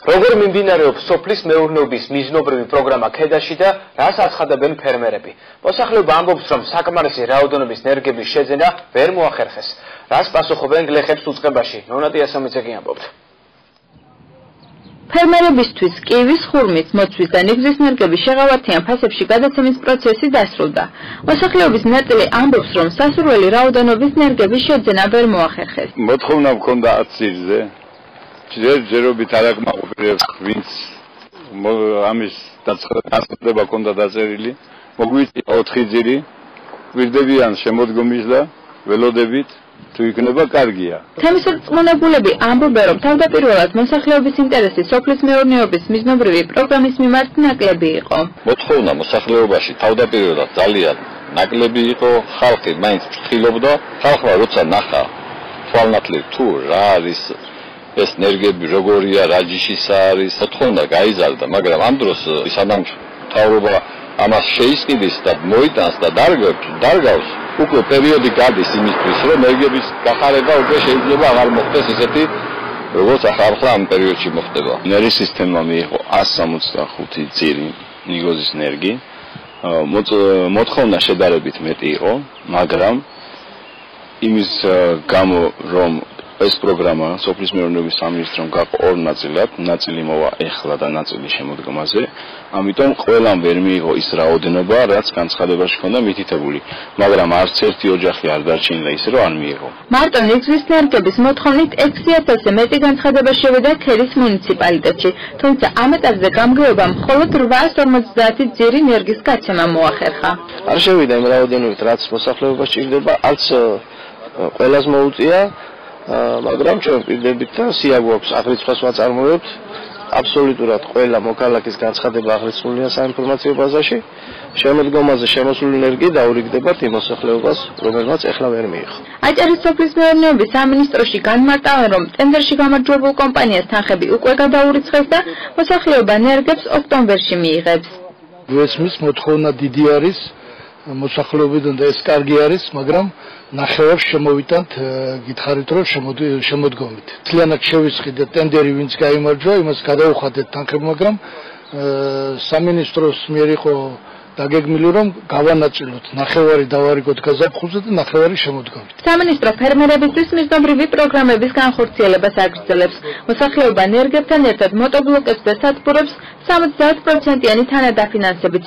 როგორ მიმდინარეობს სოფლის მეურნეობის მიზნობრივი პროგრამა ქედაში და რას აცხადებენ ფერმერები? მოსახლეობა ამბობს, რომ საკმარისი რაოდენობის ნერგების შეძენა ვერ მოახერხეს. რას პასუხობენ გლეხებს უწყებაში? ნონატი ასამიძე ამბობთ. ფერმერებისთვის კივის, ხურმის, მოცვის და ნიგზის ნერგების შეღავათიან ფასებში გადაცემის პროცესი დასრულდა. მოსახლეობის ნაწილი ამბობს, რომ სასურველი რაოდენობის ნერგების შეძენა ვერ მოახერხეს. მოთხოვნა მქონდა 10 ძირზე. ჯერჯერობით არ აკმაყოფილებს, ვინც ამის დაწყება ჰქონდა დაწერილი. მოგვიწია 4 ძირი, გვირდებიან შემოდგომის და ველოდებით. თუ იქნება კარგია. თემის რწმუნებულები ამბობენ, რომ თავდაპირველად მოსახლეობის ინტერესი სოფლის მეურნეობის მიზნობრივი პროგრამის მიმართ ნაკლები იყო. მოთხოვნა მოსახლეობაში თავდაპირველად ძალიან ნაკლები იყო, ხალხი მაინც ფრთხილობდა, ხალხმა როცა ნახა თვალნათლივ თუ რა არის ეს ნერგები როგორია, რა ჯიშისა არის, მოთხოვნა გაიზარდა, მაგრამ ამ დროს სანამ მთავრობა ამას შეისყიდის და მოიტანს და დარგავს, უკვე პერიოდი გადის იმისთვის, რომ ნერგების გახარება უკვე შეიძლება აღარ მოხდეს ისეთი, როგორც ახლა ამ პერიოდში მოხდება. ნერის სისტემა მიიღო 165 ძირი ნიგოზის ნერგი. მოთხოვნა შედარებით მეტი იყო, მაგრამ იმის გამო, რომ ეს პროგრამა სოფლის მეურნეობის სამინისტრომ გაყო 2 ნაწილად, ნაწილი მოვა ეხლა და ნაწილი შემოდგომაზე, ამიტომ ყველამ ვერ მიიღო ის რაოდენობა, რაც განცხადებაში ჰქონდა მითითებული, მაგრამ არც ერთი ოჯახი არ დარჩენილა ისე, რომ არ მიიღო. მარტო ნიგზის ნერგების მოთხოვნით 6000-ზე მეტი განცხადება შევიდა ქედის მუნიციპალიტეტში, თუმცა ამ ეტაპზე გამგეობამ მხოლოდ 850 ძირი ნერგის გაცემა მოახერხა. არ შევიდა იმ რაოდენობით, რაც მოსახლეობას ჭირდება, არც ყველას მოუწია. მაგრამ ჩვენ პირდებით და სია გვაქვს აღრიცხვას ვაწარმოებთ აბსოლუტურად ყველა მოქალაქის განცხადება აღრიცხვულია საინფორმაციო ბაზაში შემოდგომაზე შემოსული ნერგი დაურიგდებათ იმ მოსახლეობას რომელმაც ეხლა ვერ მიიღო. აჭარის სოფლის მეურნეობის სამინისტროში განმარტავენ, რომ ტენდერში გამარჯვებულ კომპანიას თანხები უკვე გადაურიცხეს და მოსახლეობა ნერგებს ოქტომბერში მიიღებს. ესმის მოთხოვნა დიდი არის მოსახლეობიდან და ეს კარგი არის, მაგრამ ნახევარს შემოვიტანთ, გითხარით რომ შემოდგომით. მთლიანად შევისყიდეთ ტენდერი, ვინც გაიმარჯვა, იმას გადაუხადეთ თანხები, მაგრამ სამინისტროს მიერ იყო დაგეგმილი, რომ გავანაწილოთ ნახევარი დავარიგოთ გაზაფხულზე და ნახევარი შემოდგომით. სამინისტრო ფერმერებისთვის მიზნობრივი პროგრამების განხორციელებას აგრძელებს. მოსახლეობა ნერგებთან ერთად მოტობლოკებს და სადგურებს 70%-იანი თანადაფინანსებით